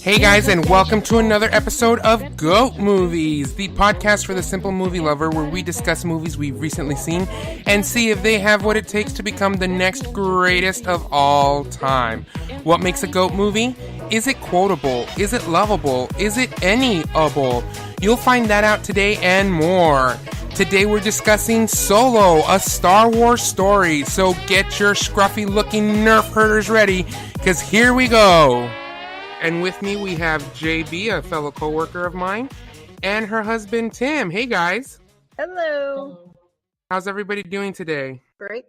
Hey guys, and welcome to another episode of GOAT Movies, the podcast for the simple movie lover where we discuss movies we've recently seen and see if they have what it takes to become the next greatest of all time. What makes a GOAT movie? Is it quotable? Is it lovable? Is it anyable? You'll find that out today and more. Today we're discussing Solo, a Star Wars story, so get your scruffy-looking nerf herders ready, because here we go. And with me we have JB, a fellow co-worker of mine, and her husband Tim. Hey guys. Hello. How's everybody doing today? Great.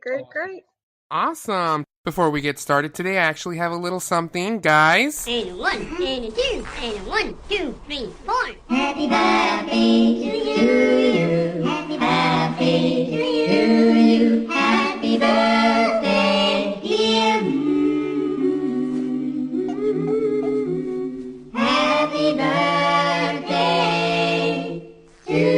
Awesome. Before we get started today, I actually have a little something, guys. And a 1, and a 2, and a 1, 2, 3, 4. Happy birthday to you. Happy birthday to you. Happy birthday, dear. Happy birthday to you.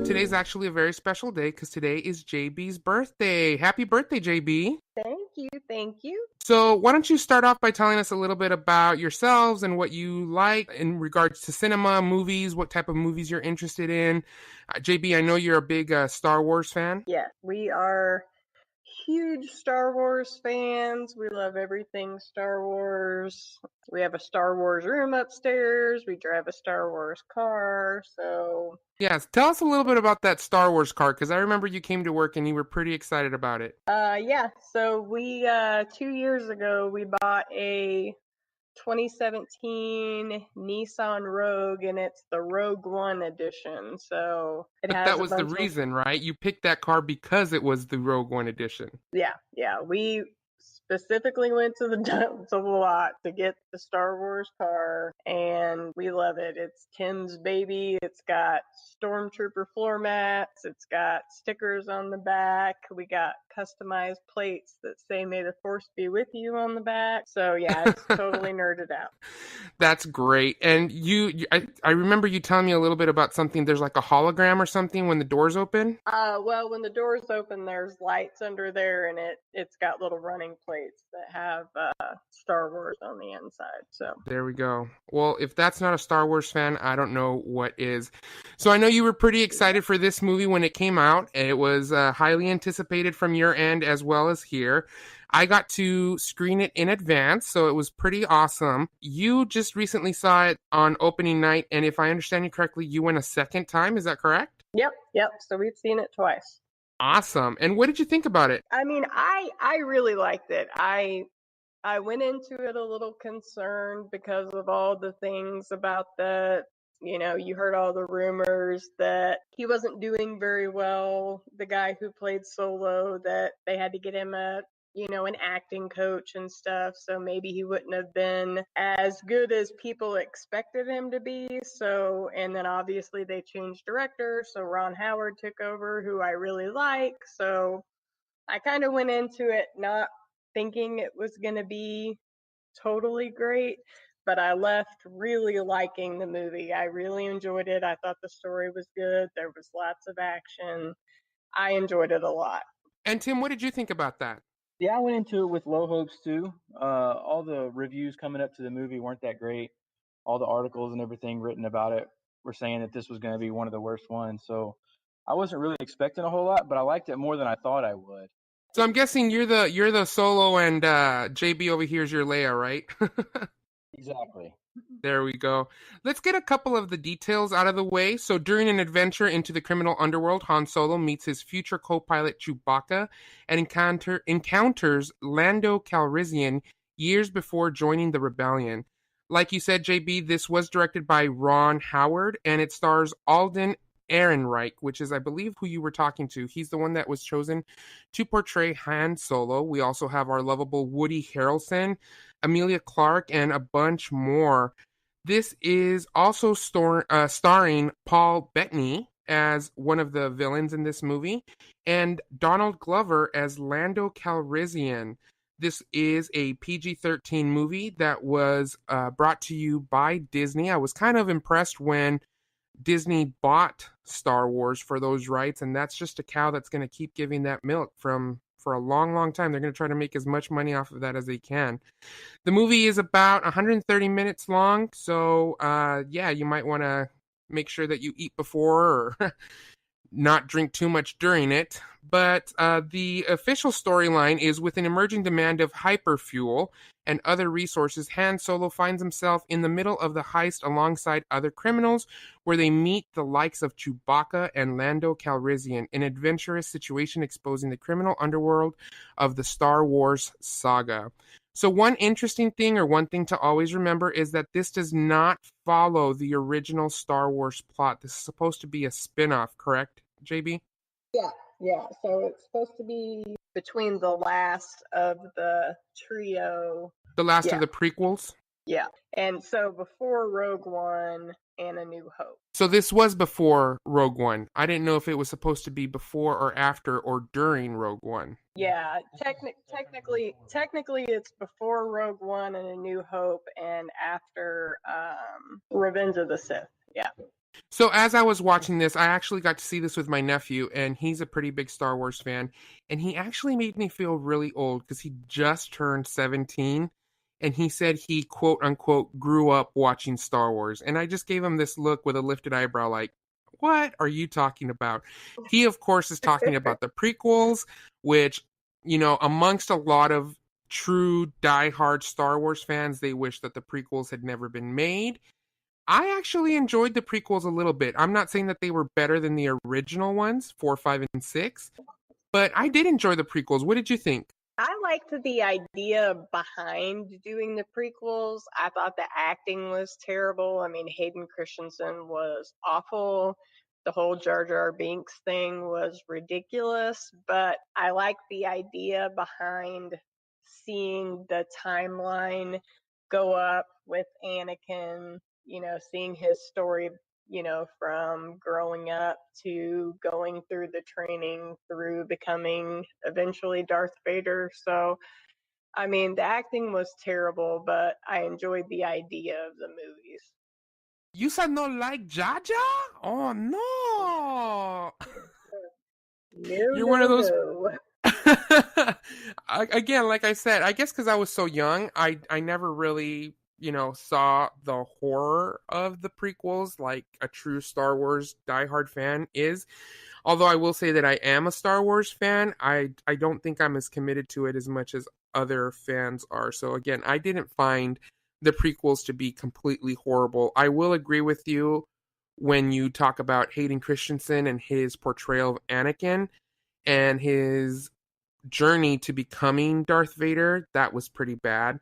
Today's actually a very special day because today is JB's birthday. Happy birthday, JB. Thank you. So why don't you start off by telling us a little bit about yourselves and what you like in regards to cinema, movies, what type of movies you're interested in. JB, I know you're a big Star Wars fan. Yeah, we are huge Star Wars fans. We love everything Star Wars. We have a Star Wars room upstairs. We drive a Star Wars car. So Yes, tell us a little bit about that Star Wars car, because I remember you came to work and you were pretty excited about it. so we 2 years ago we bought a 2017 Nissan Rogue, and it's the Rogue One edition. So But that was the reason, right? You picked that car because it was the Rogue One edition. Yeah. We specifically went to the lot to get the Star Wars car, and we love it. It's Tim's baby. It's got Stormtrooper floor mats. It's got stickers on the back. We got customized plates that say "May the Force be with you" on the back. So yeah, it's totally nerded out. That's great. And I remember you telling me a little bit about something. There's like a hologram or something when the doors open. Well, when the doors open, there's lights under there, and it's got little running plates that have Star Wars on the inside. So There we go. Well, if that's not a Star Wars fan, I don't know what is. So I know you were pretty excited for this movie when it came out. It was highly anticipated from your end as well as here. I got to screen it in advance, so it was pretty awesome. You just recently saw it on opening night, and if I understand you correctly, you went a second time. Is that correct? Yep. So we've seen it twice. Awesome. And what did you think about it? I mean, I really liked it. I went into it a little concerned because of all the things about you heard all the rumors that he wasn't doing very well. The guy who played Solo, that they had to get him an acting coach and stuff. So maybe he wouldn't have been as good as people expected him to be. So, and then obviously they changed director. So Ron Howard took over, who I really like. So I kind of went into it not thinking it was going to be totally great, but I left really liking the movie. I really enjoyed it. I thought the story was good. There was lots of action. I enjoyed it a lot. And Tim, what did you think about that? Yeah, I went into it with low hopes too. All the reviews coming up to the movie weren't that great. All the articles and everything written about it were saying that this was going to be one of the worst ones. So I wasn't really expecting a whole lot, but I liked it more than I thought I would. So I'm guessing you're the Solo and JB over here is your Leia, right? Exactly. There we go. Let's get a couple of the details out of the way. So during an adventure into the criminal underworld, Han Solo meets his future co-pilot Chewbacca and encounters Lando Calrissian years before joining the rebellion. Like you said, JB, this was directed by Ron Howard, and it stars Alden Ehrenreich, which is, I believe, who you were talking to. He's the one that was chosen to portray Han Solo. We also have our lovable Woody Harrelson, Emilia Clarke, and a bunch more. This is also starring Paul Bettany as one of the villains in this movie, and Donald Glover as Lando Calrissian. This is a PG-13 movie that was brought to you by Disney. I was kind of impressed when Disney bought Star Wars for those rights, and that's just a cow that's going to keep giving that milk from for a long, long time. They're going to try to make as much money off of that as they can. The movie is about 130 minutes long, so yeah, you might want to make sure that you eat before or not drink too much during it. But the official storyline is with an emerging demand of hyperfuel and other resources, Han Solo finds himself in the middle of the heist alongside other criminals, where they meet the likes of Chewbacca and Lando Calrissian, an adventurous situation exposing the criminal underworld of the Star Wars saga. So one interesting thing, or one thing to always remember, is that this does not follow the original Star Wars plot. This is supposed to be a spin-off, correct, JB? Yeah. So it's supposed to be between the last of the trio. The last Yeah. of the prequels? Yeah. And so before Rogue One and A New Hope. So this was before Rogue One. I didn't know if it was supposed to be before or after or during Rogue One. Yeah, technically it's before Rogue One and A New Hope and after Revenge of the Sith. Yeah. So as I was watching this, I actually got to see this with my nephew, and he's a pretty big Star Wars fan, and he actually made me feel really old because he just turned 17, and he said he, quote unquote, grew up watching Star Wars. And I just gave him this look with a lifted eyebrow like, what are you talking about? He, of course, is talking about the prequels, which, you know, amongst a lot of true diehard Star Wars fans, they wish that the prequels had never been made. I actually enjoyed the prequels a little bit. I'm not saying that they were better than the original ones, 4, 5, and 6, but I did enjoy the prequels. What did you think? I liked the idea behind doing the prequels. I thought the acting was terrible. I mean, Hayden Christensen was awful. The whole Jar Jar Binks thing was ridiculous, but I liked the idea behind seeing the timeline go up with Anakin, you know, seeing his story, you know, from growing up to going through the training through becoming eventually Darth Vader. So, I mean, the acting was terrible, but I enjoyed the idea of the movies. You said no like Jar Jar? Oh, no. You're one of those... Again, like I said, I guess because I was so young, I never really, you know, saw the horror of the prequels like a true Star Wars diehard fan is. Although I will say that I am a Star Wars fan, I don't think I'm as committed to it as much as other fans are. So again, I didn't find the prequels to be completely horrible. I will agree with you when you talk about Hayden Christensen and his portrayal of Anakin and his journey to becoming Darth Vader. That was pretty bad.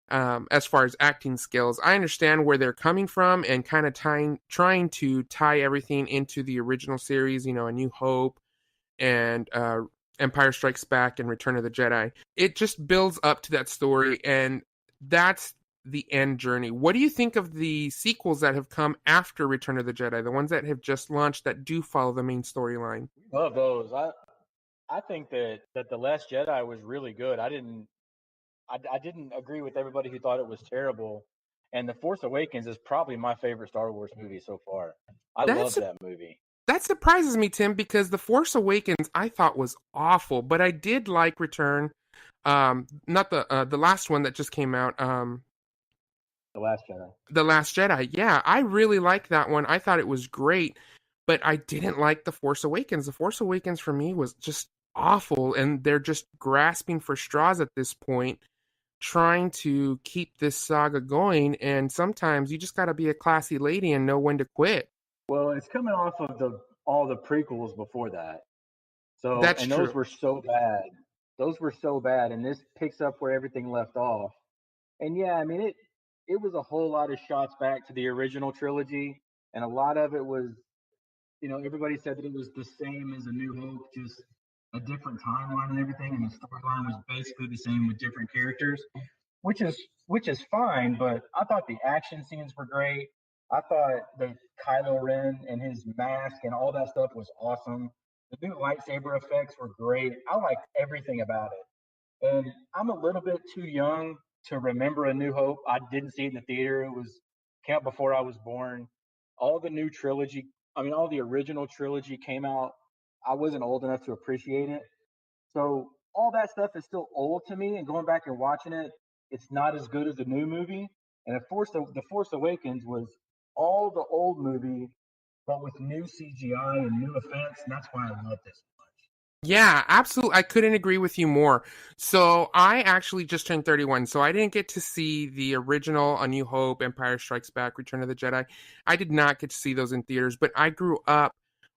As far as acting skills, I understand where they're coming from and kind of trying to tie everything into the original series, you know, A New Hope and Empire Strikes Back and Return of the Jedi. It just builds up to that story, and that's the end journey. What do you think of the sequels that have come after Return of the Jedi, the ones that have just launched that do follow the main storyline? Love those. I think that The Last Jedi was really good. I didn't agree with everybody who thought it was terrible. And The Force Awakens is probably my favorite Star Wars movie so far. I love that movie. That surprises me, Tim, because The Force Awakens I thought was awful, but I did like Return. Not the last one that just came out. The Last Jedi. The Last Jedi. Yeah, I really liked that one. I thought it was great, but I didn't like The Force Awakens. The Force Awakens for me was just awful, and they're just grasping for straws at this point, trying to keep this saga going, and sometimes you just got to be a classy lady and know when to quit. Well, it's coming off of all the prequels before that. So That's and true. those were so bad. Those were so bad, and this picks up where everything left off. And yeah, I mean it was a whole lot of shots back to the original trilogy, and a lot of it was, you know, everybody said that it was the same as A New Hope, just a different timeline and everything, and the storyline was basically the same with different characters, which is fine. But I thought the action scenes were great. I thought that Kylo Ren and his mask and all that stuff was awesome. The new lightsaber effects were great. I liked everything about it. And I'm a little bit too young to remember A New Hope. I didn't see it in the theater. It was camp before I was born. All the new trilogy, I mean, all the original trilogy came out. I wasn't old enough to appreciate it. So all that stuff is still old to me. And going back and watching it, it's not as good as the new movie. And the Force Awakens was all the old movie, but with new CGI and new effects. And that's why I love this so much. Yeah, absolutely. I couldn't agree with you more. So I actually just turned 31, so I didn't get to see the original A New Hope, Empire Strikes Back, Return of the Jedi. I did not get to see those in theaters, but I grew up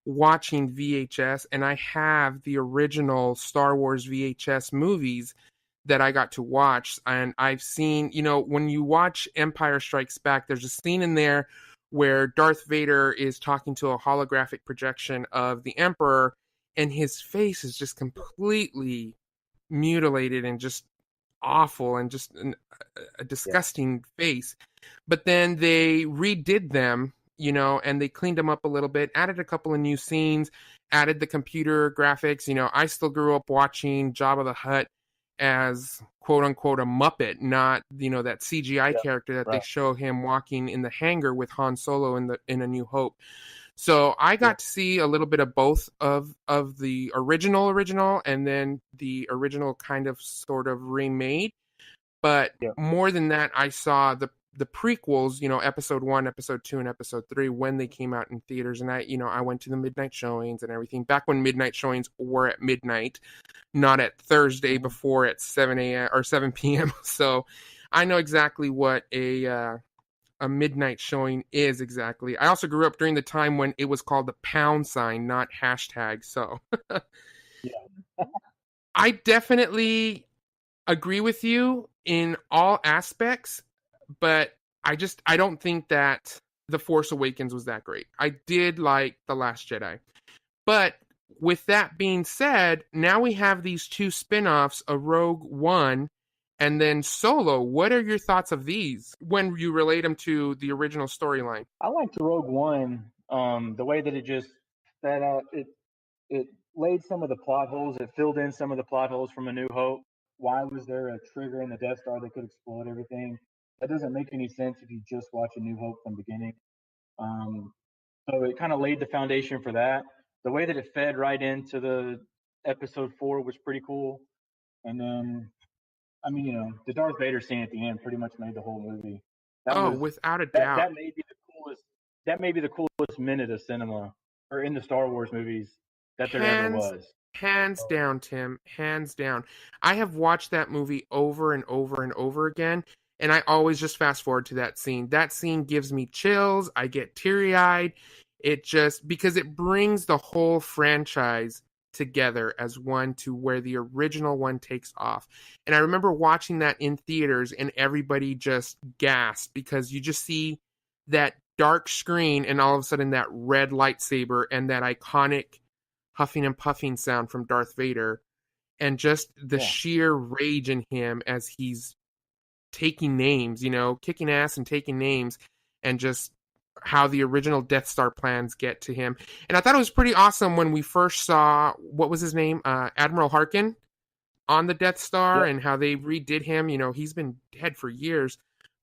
watching VHS, and I have the original Star Wars VHS movies that I got to watch. And I've seen, when you watch Empire Strikes Back, there's a scene in there where Darth Vader is talking to a holographic projection of the Emperor, and his face is just completely mutilated and just awful and just a disgusting face. But then they redid them, and they cleaned them up a little bit, added a couple of new scenes, added the computer graphics. I still grew up watching Jabba the Hutt as quote unquote a Muppet, not that CGI character that they show him walking in the hangar with Han Solo in A New Hope. So I got to see a little bit of both of the original and then the original kind of sort of remade. But more than that, I saw the prequels, episode 1, episode 2, and episode 3 when they came out in theaters. And I went to the midnight showings and everything back when midnight showings were at midnight, not at Thursday before at 7 a.m. or 7 p.m. So I know exactly what a midnight showing is exactly. I also grew up during the time when it was called the pound sign, not hashtag. So I definitely agree with you in all aspects, but I don't think that The Force Awakens was that great. I did like The Last Jedi. But with that being said, now we have these two spin-offs, a Rogue One and then Solo. What are your thoughts of these when you relate them to the original storyline? I liked Rogue One, the way that it just set out. It laid some of the plot holes. It filled in some of the plot holes from A New Hope. Why was there a trigger in the Death Star that could explode everything? That doesn't make any sense if you just watch A New Hope from the beginning. So it kind of laid the foundation for that. The way that it fed right into the episode 4 was pretty cool. And then, the Darth Vader scene at the end pretty much made the whole movie. Without a doubt. That may be the coolest. That may be the coolest minute of cinema, or in the Star Wars movies, that there ever was. Hands down, Tim. Hands down. I have watched that movie over and over and over again, and I always just fast forward to that scene. That scene gives me chills. I get teary-eyed. Because it brings the whole franchise together as one to where the original one takes off. And I remember watching that in theaters and everybody just gasped because you just see that dark screen and all of a sudden that red lightsaber and that iconic huffing and puffing sound from Darth Vader and just the sheer rage in him as he's taking names, kicking ass and taking names, and just how the original Death Star plans get to him. And I thought it was pretty awesome when we first saw, what was his name? Admiral Harkin on the Death Star and how they redid him. He's been dead for years,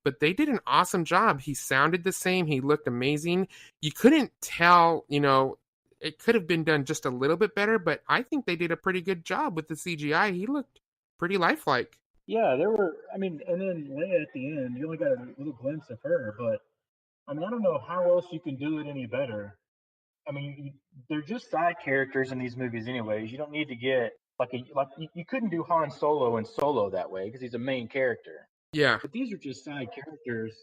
but they did an awesome job. He sounded the same. He looked amazing. You couldn't tell, it could have been done just a little bit better, but I think they did a pretty good job with the CGI. He looked pretty lifelike. Yeah, there were, and then Leia at the end, you only got a little glimpse of her, but I don't know how else you can do it any better. They're just side characters in these movies anyways. You don't need to get, you couldn't do Han Solo and Solo that way because he's a main character. Yeah. But these are just side characters.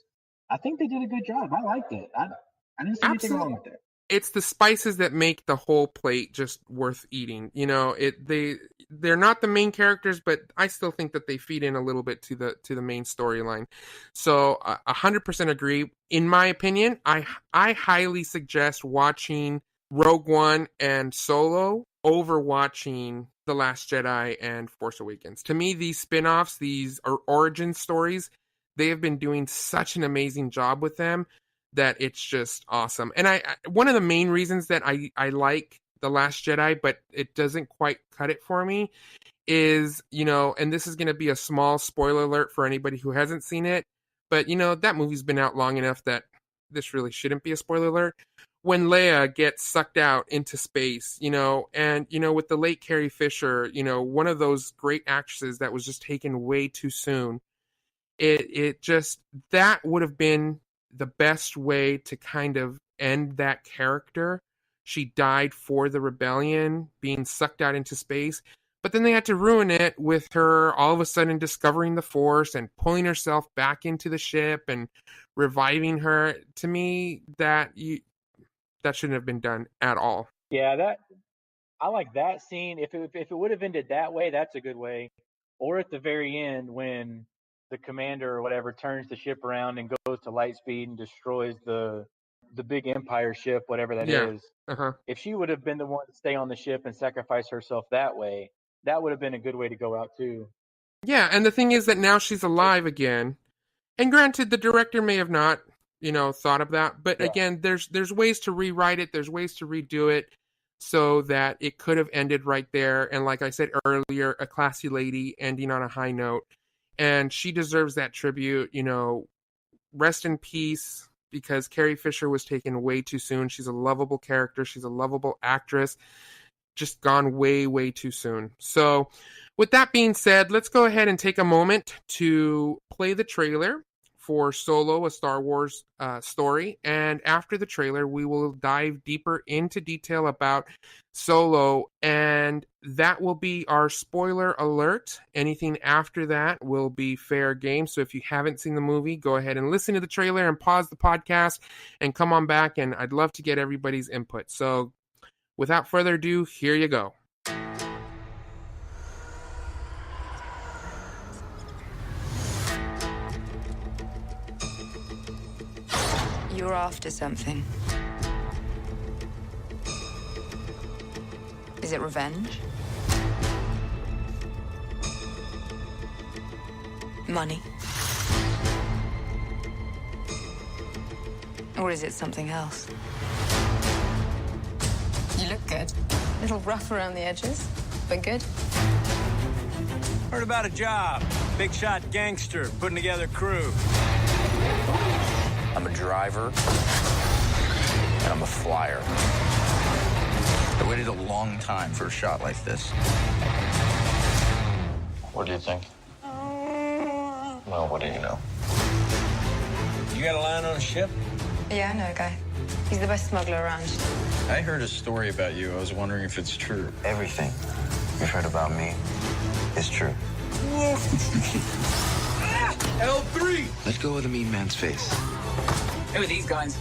I think they did a good job. I liked it. I didn't see anything wrong with it. It's the spices that make the whole plate just worth eating. They're not the main characters, but I still think that they feed in a little bit to the main storyline. So 100% agree. In my opinion, I highly suggest watching Rogue One and Solo over watching The Last Jedi and Force Awakens. To me, these spin-offs, these origin stories, they have been doing such an amazing job with them that it's just awesome. And one of the main reasons that I like The Last Jedi, but it doesn't quite cut it for me, is, and this is going to be a small spoiler alert for anybody who hasn't seen it, but, that movie's been out long enough that this really shouldn't be a spoiler alert. when Leia gets sucked out into space, and, with the late Carrie Fisher, one of those great actresses that was just taken way too soon. It just, that would have been the best way to kind of end that character. She died for the rebellion, being sucked out into space. But then they had to ruin it with her all of a sudden discovering the Force and pulling herself back into the ship and reviving her. To me, that shouldn't have been done at all. Yeah, I like that scene. If it would have ended that way, that's a good way. Or at the very end when the commander or whatever turns the ship around and goes to light speed and destroys the big Empire ship, whatever that Yeah. is. Uh-huh. If she would have been the one to stay on the ship and sacrifice herself that way, that would have been a good way to go out too. Yeah, and the thing is that now she's alive again. And granted, the director may have not, thought of that. But Yeah. again, there's ways to rewrite it. There's ways to redo it so that it could have ended right there. And like I said earlier, a classy lady ending on a high note. And she deserves that tribute. Rest in peace, because Carrie Fisher was taken way too soon. She's a lovable character. She's a lovable actress. Just gone way, way too soon. So with that being said, let's go ahead and take a moment to play the trailer for Solo, a Star Wars story. And after the trailer, we will dive deeper into detail about Solo. And that will be our spoiler alert. Anything after that will be fair game. So if you haven't seen the movie, go ahead and listen to the trailer and pause the podcast and come on back. And I'd love to get everybody's input. So without further ado, here you go. You're after something. Is it revenge? Money? Or is it something else? You look good. A little rough around the edges, but good. Heard about a job. Big shot gangster putting together crew. I'm a driver, and I'm a flyer. I waited a long time for a shot like this. What do you think? Well, what do you know? You got a line on a ship? Yeah, I know a guy. He's the best smuggler around. I heard a story about you. I was wondering if it's true. Everything you've heard about me is true. L3! Let go of the mean man's face. Who are these guys?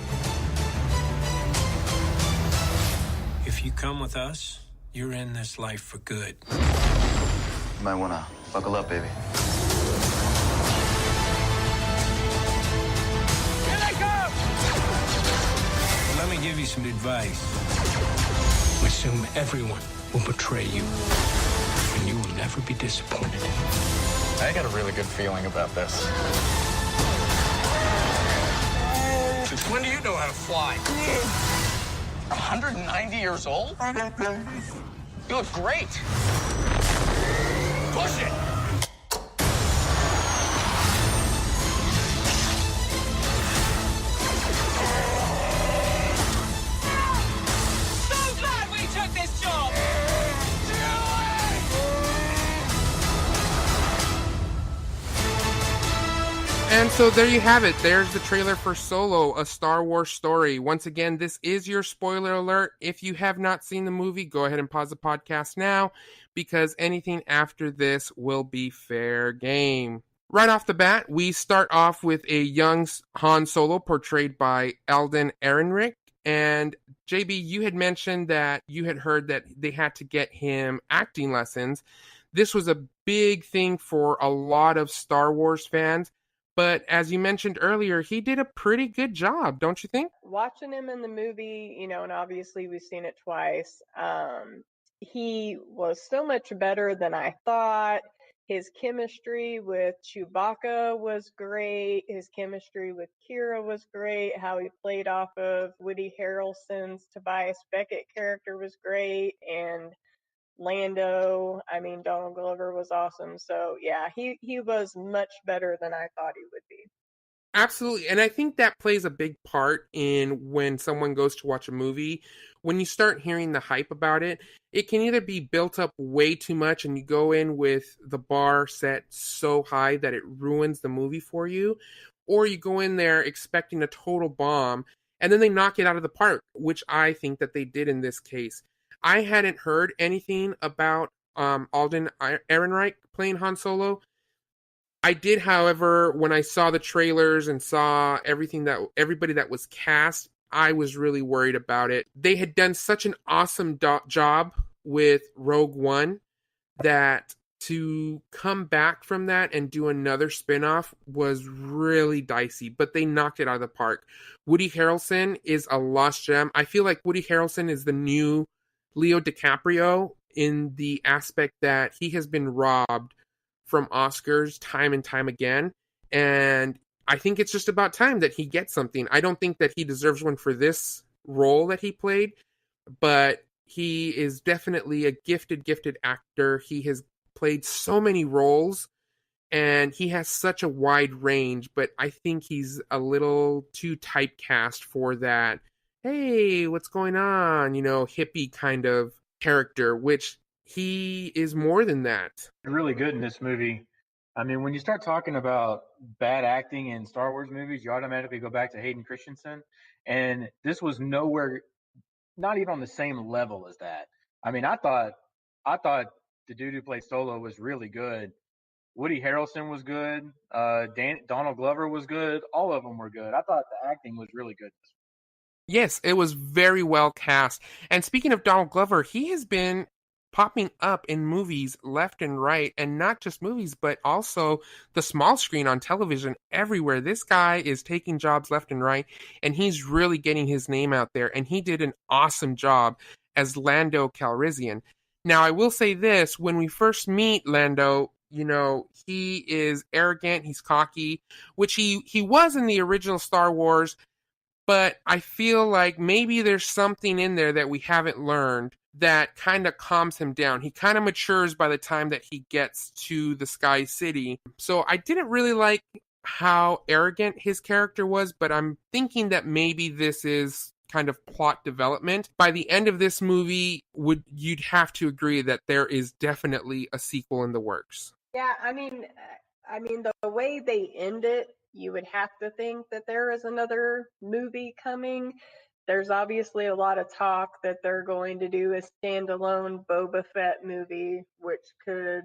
If you come with us, you're in this life for good. You might wanna buckle up, baby. Here they come! Let me give you some advice. Assume everyone will betray you, and you will never be disappointed. I got a really good feeling about this. Since when do you know how to fly? 190 years old? You look great. Push it! So glad we took this job! And so there you have it. There's the trailer for Solo, a Star Wars story. Once again, this is your spoiler alert. If you have not seen the movie, go ahead and pause the podcast now, because anything after this will be fair game. Right off the bat, we start off with a young Han Solo portrayed by Alden Ehrenreich. And JB, you had mentioned that you had heard that they had to get him acting lessons. This was a big thing for a lot of Star Wars fans. But as you mentioned earlier, he did a pretty good job, don't you think? Watching him in the movie, and obviously we've seen it twice, he was so much better than I thought. His chemistry with Chewbacca was great. His chemistry with Kira was great. How he played off of Woody Harrelson's Tobias Beckett character was great. And Lando, Donald Glover was awesome. So yeah, he was much better than I thought he would be. Absolutely. And I think that plays a big part in when someone goes to watch a movie. When you start hearing the hype about it, it can either be built up way too much and you go in with the bar set so high that it ruins the movie for you, or you go in there expecting a total bomb and then they knock it out of the park, which I think that they did in this case. I hadn't heard anything about Alden Ehrenreich playing Han Solo. I did, however, when I saw the trailers and saw everybody that was cast, I was really worried about it. They had done such an awesome job with Rogue One that to come back from that and do another spinoff was really dicey, but they knocked it out of the park. Woody Harrelson is a lost gem. I feel like Woody Harrelson is the new Leo DiCaprio in the aspect that he has been robbed from Oscars time and time again. And I think it's just about time that he gets something. I don't think that he deserves one for this role that he played, but he is definitely a gifted actor. He has played so many roles and he has such a wide range, but I think he's a little too typecast for that, hey, what's going on, hippie kind of character, which he is more than that. Really good in this movie. I mean, when you start talking about bad acting in Star Wars movies, you automatically go back to Hayden Christensen. And this was nowhere, not even on the same level as that. I mean, I thought the dude who played Solo was really good. Woody Harrelson was good. Donald Glover was good. All of them were good. I thought the acting was really good. Yes, it was very well cast. And speaking of Donald Glover, he has been popping up in movies left and right, and not just movies, but also the small screen on television everywhere. This guy is taking jobs left and right, and he's really getting his name out there, and he did an awesome job as Lando Calrissian. Now, I will say this, when we first meet Lando, he is arrogant, he's cocky, which he was in the original Star Wars, but I feel like maybe there's something in there that we haven't learned that kind of calms him down. He kind of matures by the time that he gets to the Sky City. So I didn't really like how arrogant his character was, but I'm thinking that maybe this is kind of plot development. By the end of this movie, you'd have to agree that there is definitely a sequel in the works. Yeah, I mean, the way they end it, you would have to think that there is another movie coming. There's obviously a lot of talk that they're going to do a standalone Boba Fett movie, which could,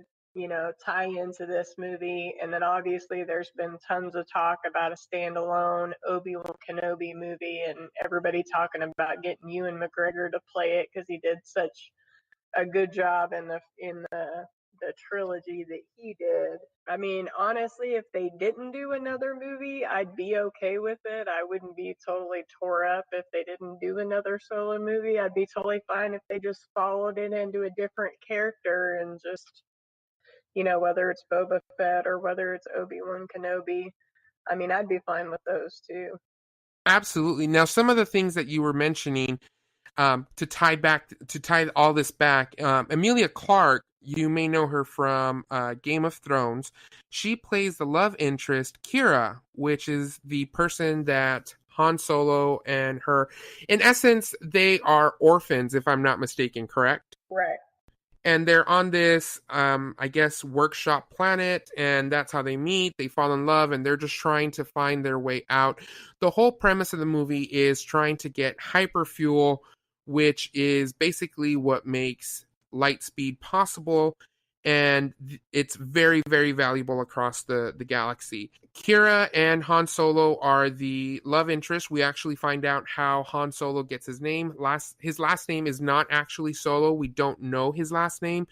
tie into this movie. And then obviously there's been tons of talk about a standalone Obi-Wan Kenobi movie, and everybody talking about getting Ewan McGregor to play it because he did such a good job in the trilogy that he did. I mean, honestly, if they didn't do another movie, I'd be okay with it. I wouldn't be totally tore up if they didn't do another Solo movie. I'd be totally fine if they just followed it into a different character and just, whether it's Boba Fett or whether it's Obi-Wan Kenobi. I mean, I'd be fine with those too. Absolutely. Now, some of the things that you were mentioning, to tie all this back, Emilia Clarke, you may know her from Game of Thrones. She plays the love interest Kira, which is the person that Han Solo and her, in essence, they are orphans, if I'm not mistaken, correct? Right. And they're on this, I guess, workshop planet, and that's how they meet. They fall in love, and they're just trying to find their way out. The whole premise of the movie is trying to get hyperfuel, which is basically what makes light speed possible, and it's very, very valuable across the galaxy. Kira and Han Solo are the love interest. We actually find out how Han Solo gets his name. His last name is not actually Solo. We don't know his last name,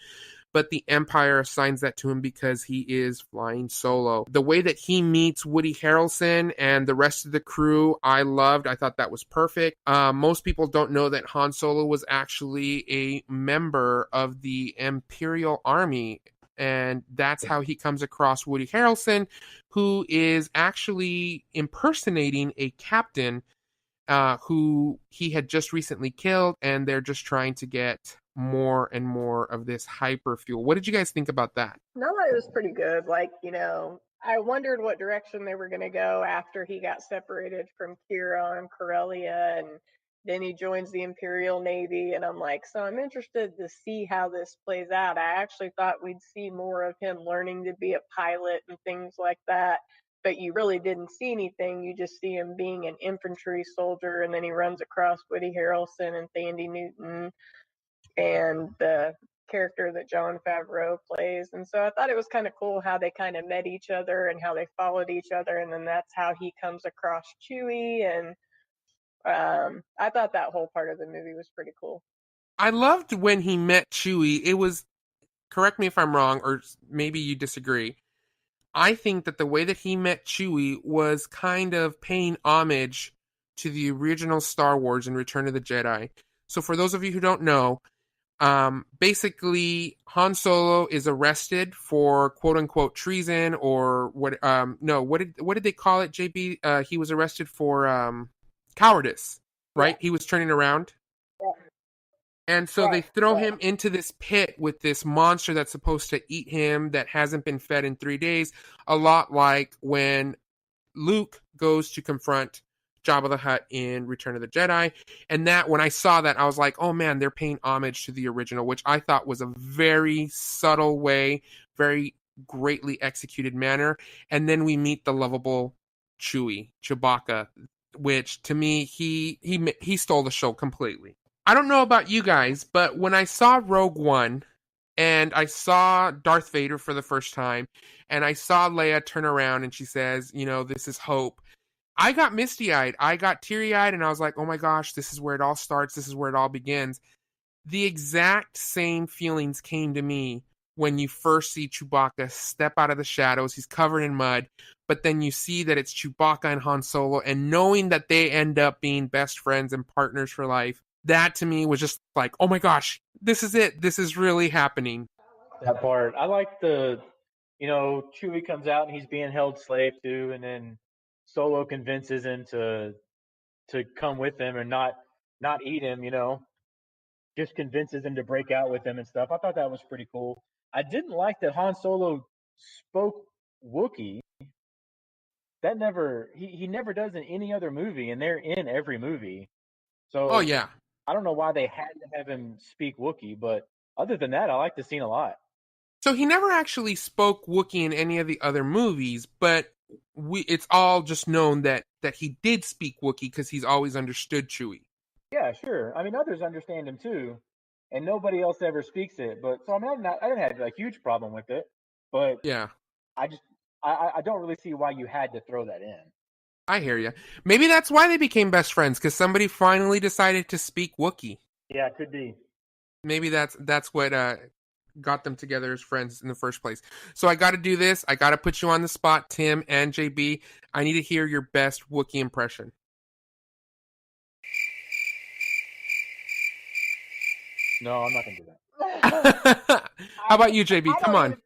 but the Empire assigns that to him because he is flying solo. The way that he meets Woody Harrelson and the rest of the crew, I loved. I thought that was perfect. Most people don't know that Han Solo was actually a member of the Imperial Army, and that's how he comes across Woody Harrelson, who is actually impersonating a captain who he had just recently killed, and they're just trying to get more and more of this hyper fuel. What did you guys think about that? No, it was pretty good. Like, I wondered what direction they were going to go after he got separated from Kira and Corellia, and then he joins the Imperial Navy. And I'm like, so I'm interested to see how this plays out. I actually thought we'd see more of him learning to be a pilot and things like that. But you really didn't see anything. You just see him being an infantry soldier, and then he runs across Woody Harrelson and Thandie Newton and the character that Jon Favreau plays. And so I thought it was kind of cool how they kind of met each other and how they followed each other. And then that's how he comes across Chewie. And I thought that whole part of the movie was pretty cool. I loved when he met Chewie. It was, correct me if I'm wrong, or maybe you disagree. I think that the way that he met Chewie was kind of paying homage to the original Star Wars and Return of the Jedi. So for those of you who don't know, basically Han Solo is arrested for quote unquote treason, or what what did they call it, JB? He was arrested for cowardice, right? He was turning around. And so they throw him into this pit with this monster that's supposed to eat him, that hasn't been fed in 3 days. A lot like when Luke goes to confront Jabba the Hutt in Return of the Jedi. And that, when I saw that, I was like, oh man, they're paying homage to the original, which I thought was a very subtle way, very greatly executed manner. And then we meet the lovable Chewbacca, which to me, he stole the show completely. I don't know about you guys, but when I saw Rogue One and I saw Darth Vader for the first time and I saw Leia turn around and she says, this is hope, I got misty-eyed. I got teary-eyed and I was like, oh my gosh, this is where it all starts. This is where it all begins. The exact same feelings came to me when you first see Chewbacca step out of the shadows. He's covered in mud, but then you see that it's Chewbacca and Han Solo, and knowing that they end up being best friends and partners for life, that to me was just like, oh my gosh, this is it. This is really happening. That part. I like Chewie comes out and he's being held slave to, and then Solo convinces him to come with him and not eat him, just convinces him to break out with him and stuff. I thought that was pretty cool. I didn't like that Han Solo spoke Wookiee. That he never does in any other movie, and they're in every movie. So oh yeah. I don't know why they had to have him speak Wookiee, but other than that, I like the scene a lot. So he never actually spoke Wookiee in any of the other movies, but it's all just known that he did speak Wookiee because he's always understood Chewie. Yeah, sure. I mean, others understand him too, and nobody else ever speaks it. But so I mean, I didn't have a huge problem with it, but yeah, I don't really see why you had to throw that in. I hear you. Maybe that's why they became best friends, because somebody finally decided to speak Wookiee. Yeah, it could be. Maybe that's what got them together as friends in the first place. So I got to do this. I got to put you on the spot, Tim and JB. I need to hear your best Wookiee impression. No, I'm not going to do that. How about you, JB? Come on.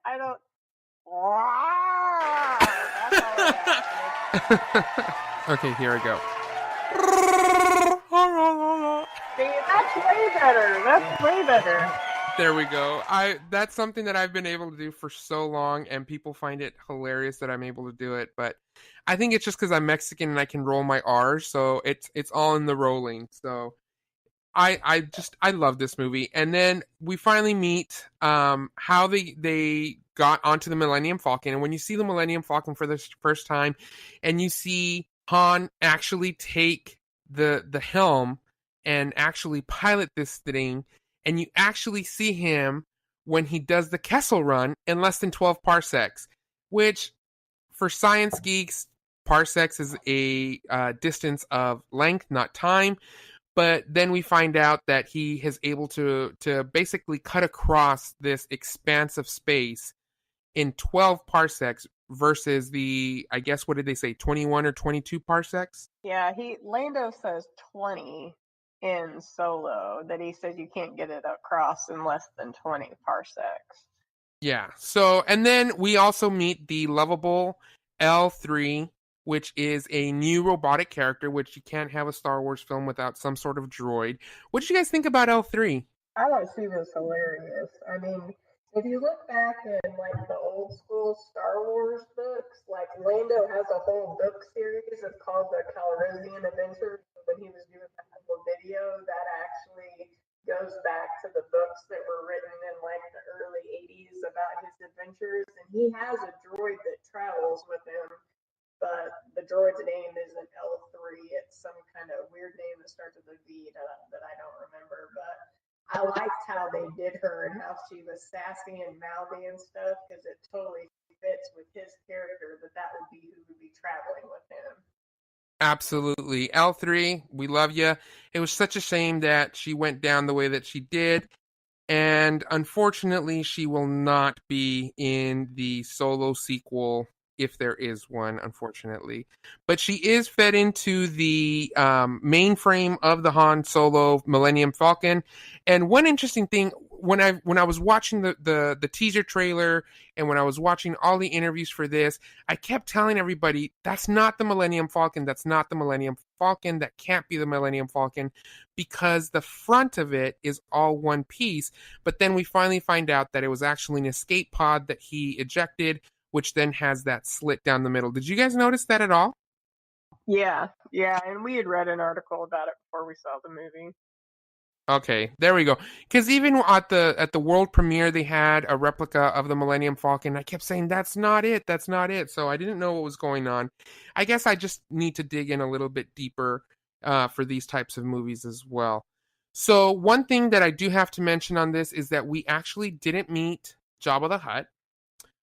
I don't. Okay, here I go. See, that's way better. That's way better. There we go. That's something that I've been able to do for so long, and people find it hilarious that I'm able to do it. But I think it's just because I'm Mexican and I can roll my R's, so it's all in the rolling. So I love this movie. And then we finally meet how they got onto the Millennium Falcon. And when you see the Millennium Falcon for the first time, and you see Han actually take the helm and actually pilot this thing, and you actually see him when he does the Kessel Run in less than 12 parsecs, which for science geeks, parsecs is a distance of length, not time. But then we find out that he is able to basically cut across this expanse of space in 12 parsecs versus the, I guess, what did they say, 21 or 22 parsecs? Yeah, Lando says 20 in Solo, that he says you can't get it across in less than 20 parsecs. Yeah, so, and then we also meet the lovable L3, which is a new robotic character, which you can't have a Star Wars film without some sort of droid. What did you guys think about L3? I thought she was hilarious. I mean, If you look back in like the old school Star Wars books, like Lando has a whole book series. It's called the Calrissian Adventures. When he was doing that whole video, that actually goes back to the books that were written in like the early '80s about his adventures. And he has a droid that travels with him, but the droid's name isn't L3. It's some kind of weird name that starts with a V that I don't remember. But I liked how they did her and how she was sassy and mouthy and stuff because it totally fits with his character that would be who would be traveling with him. Absolutely. L3, we love you. It was such a shame that she went down the way that she did. And unfortunately, she will not be in the solo sequel, if there is one, unfortunately. But she is fed into the mainframe of the Han Solo Millennium Falcon. And one interesting thing, when I was watching the teaser trailer and when I was watching all the interviews for this, I kept telling everybody, that's not the Millennium Falcon. That's not the Millennium Falcon. That can't be the Millennium Falcon, because the front of it is all one piece. But then we finally find out that it was actually an escape pod that he ejected, which then has that slit down the middle. Did you guys notice that at all? Yeah, and we had read an article about it before we saw the movie. Okay, there we go. Because even at the world premiere, they had a replica of the Millennium Falcon. I kept saying, that's not it, that's not it. So I didn't know what was going on. I guess I just need to dig in a little bit deeper for these types of movies as well. So one thing that I do have to mention on this is that we actually didn't meet Jabba the Hutt,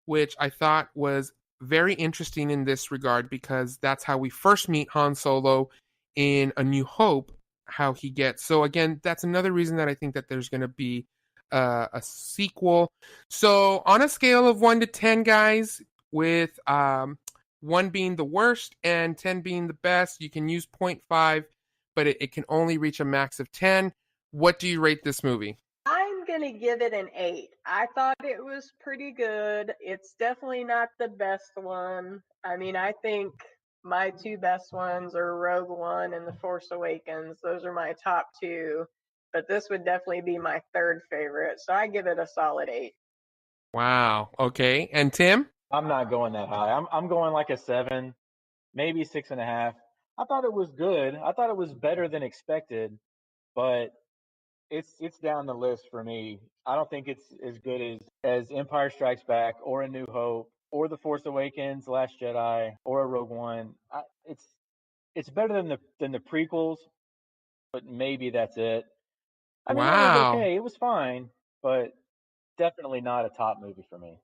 which I thought was very interesting in this regard, because that's how we first meet Han Solo in A New Hope, how he gets. So again, that's another reason that I think that there's going to be a sequel. So on a scale of 1 to 10, guys, with 1 being the worst and 10 being the best, you can use 0.5, but it can only reach a max of 10. What do you rate this movie? I'm going to give it an 8. I thought it was pretty good. It's definitely not the best one. I mean, I think my 2 best ones are Rogue One and The Force Awakens. Those are my top 2. But this would definitely be my 3rd favorite. So I give it a solid 8. Wow. Okay. And Tim? I'm not going that high. I'm going like a 7, maybe 6.5. I thought it was good. I thought it was better than expected, but it's down the list for me. I don't think it's as good as Empire Strikes Back or A New Hope or The Force Awakens, Last Jedi or a Rogue One. It's better than the prequels, but maybe that's it. I mean, it was Wow. okay. It was fine, but definitely not a top movie for me.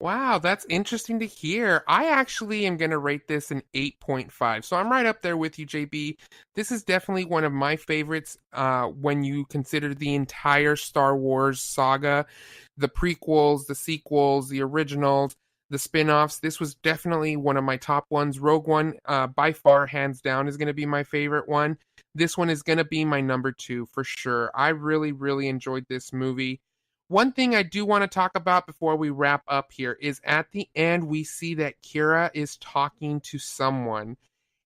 Wow, that's interesting to hear. I actually am going to rate this an 8.5. So I'm right up there with you, JB. This is definitely one of my favorites when you consider the entire Star Wars saga, the prequels, the sequels, the originals, the spin-offs. This was definitely one of my top ones. Rogue One, by far, hands down, is going to be my favorite one. This one is going to be my number 2 for sure. I really, really enjoyed this movie. One thing I do want to talk about before we wrap up here is at the end, we see that Kira is talking to someone,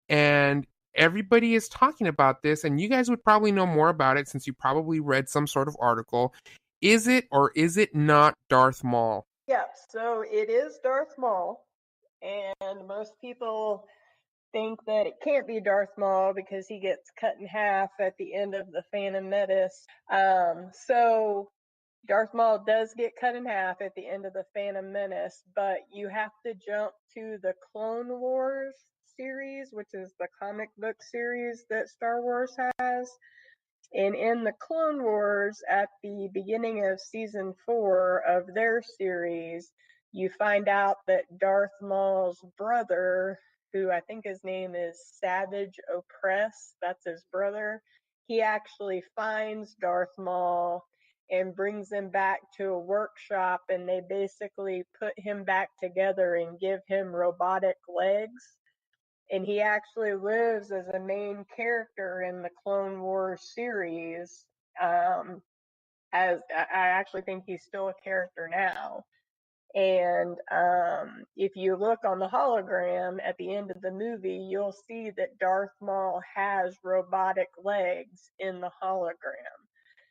and everybody is talking about this, and you guys would probably know more about it since you probably read some sort of article. Is it or is it not Darth Maul? Yeah, so it is Darth Maul. And most people think that it can't be Darth Maul because he gets cut in half at the end of the Phantom Menace. So Darth Maul does get cut in half at the end of the Phantom Menace, but you have to jump to the Clone Wars series, which is the comic book series that Star Wars has. And in the Clone Wars, at the beginning of season 4 of their series, you find out that Darth Maul's brother, who I think his name is Savage Opress, that's his brother, he actually finds Darth Maul and brings him back to a workshop, and they basically put him back together and give him robotic legs. And he actually lives as a main character in the Clone Wars series. As I actually think he's still a character now. And if you look on the hologram at the end of the movie, you'll see that Darth Maul has robotic legs in the hologram.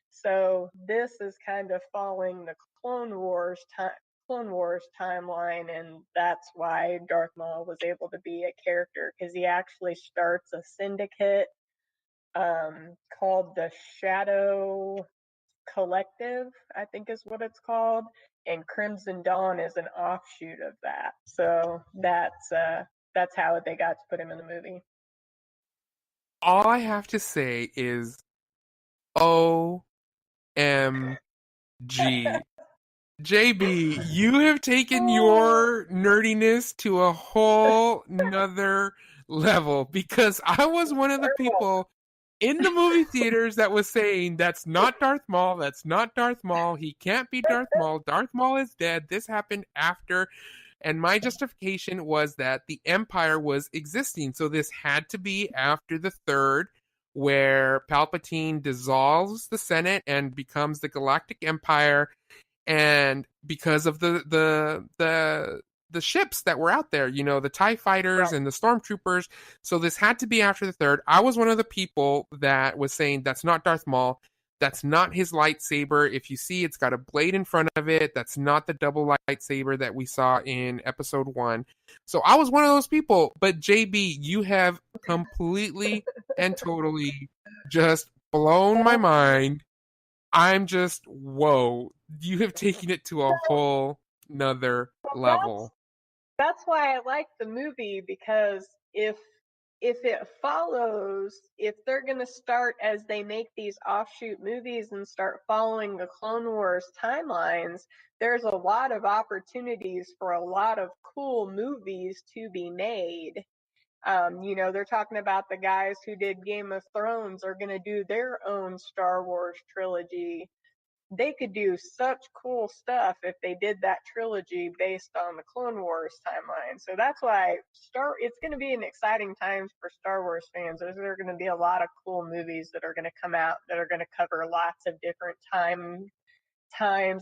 So this is kind of following the Clone Wars timeline, and that's why Darth Maul was able to be a character, because he actually starts a syndicate called the Shadow Collective, I think is what it's called, and Crimson Dawn is an offshoot of that. So that's how they got to put him in the movie. All I have to say is OMG. JB, you have taken your nerdiness to a whole nother level, because I was one of the people in the movie theaters that was saying, that's not Darth Maul, that's not Darth Maul, he can't be Darth Maul is dead, this happened after. And my justification was that the Empire was existing, so this had to be after the third, where Palpatine dissolves the Senate and becomes the Galactic Empire, and because of the ships that were out there, the TIE fighters and the stormtroopers. So this had to be after the third. I was one of the people that was saying, that's not Darth Maul. That's not his lightsaber. If you see, it's got a blade in front of it. That's not the double lightsaber that we saw in episode 1. So I was one of those people. But JB, you have completely and totally just blown my mind. I'm just, whoa. You have taken it to a whole nother level. That's why I like the movie, because if it follows, if they're going to start, as they make these offshoot movies and start following the Clone Wars timelines, there's a lot of opportunities for a lot of cool movies to be made. They're talking about the guys who did Game of Thrones are going to do their own Star Wars trilogy. They could do such cool stuff if they did that trilogy based on the Clone Wars timeline. So that's why it's going to be an exciting time for Star Wars fans. There are going to be a lot of cool movies that are going to come out that are going to cover lots of different times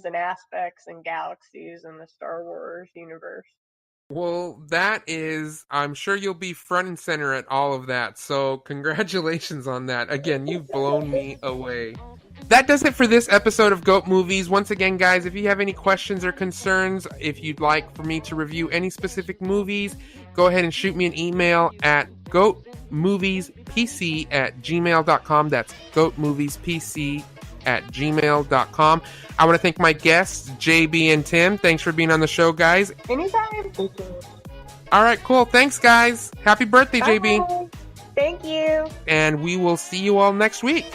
and aspects and galaxies in the Star Wars universe. Well, I'm sure you'll be front and center at all of that. So congratulations on that. Again, you've blown me away. That does it for this episode of GOAT Movies. Once again, guys, if you have any questions or concerns, if you'd like for me to review any specific movies, go ahead and shoot me an email at goatmoviespc@gmail.com. That's goatmoviespc@gmail.com. I want to thank my guests, JB and Tim. Thanks for being on the show, guys. Anytime. All right, cool. Thanks, guys. Happy birthday, JB. Thank you. And we will see you all next week.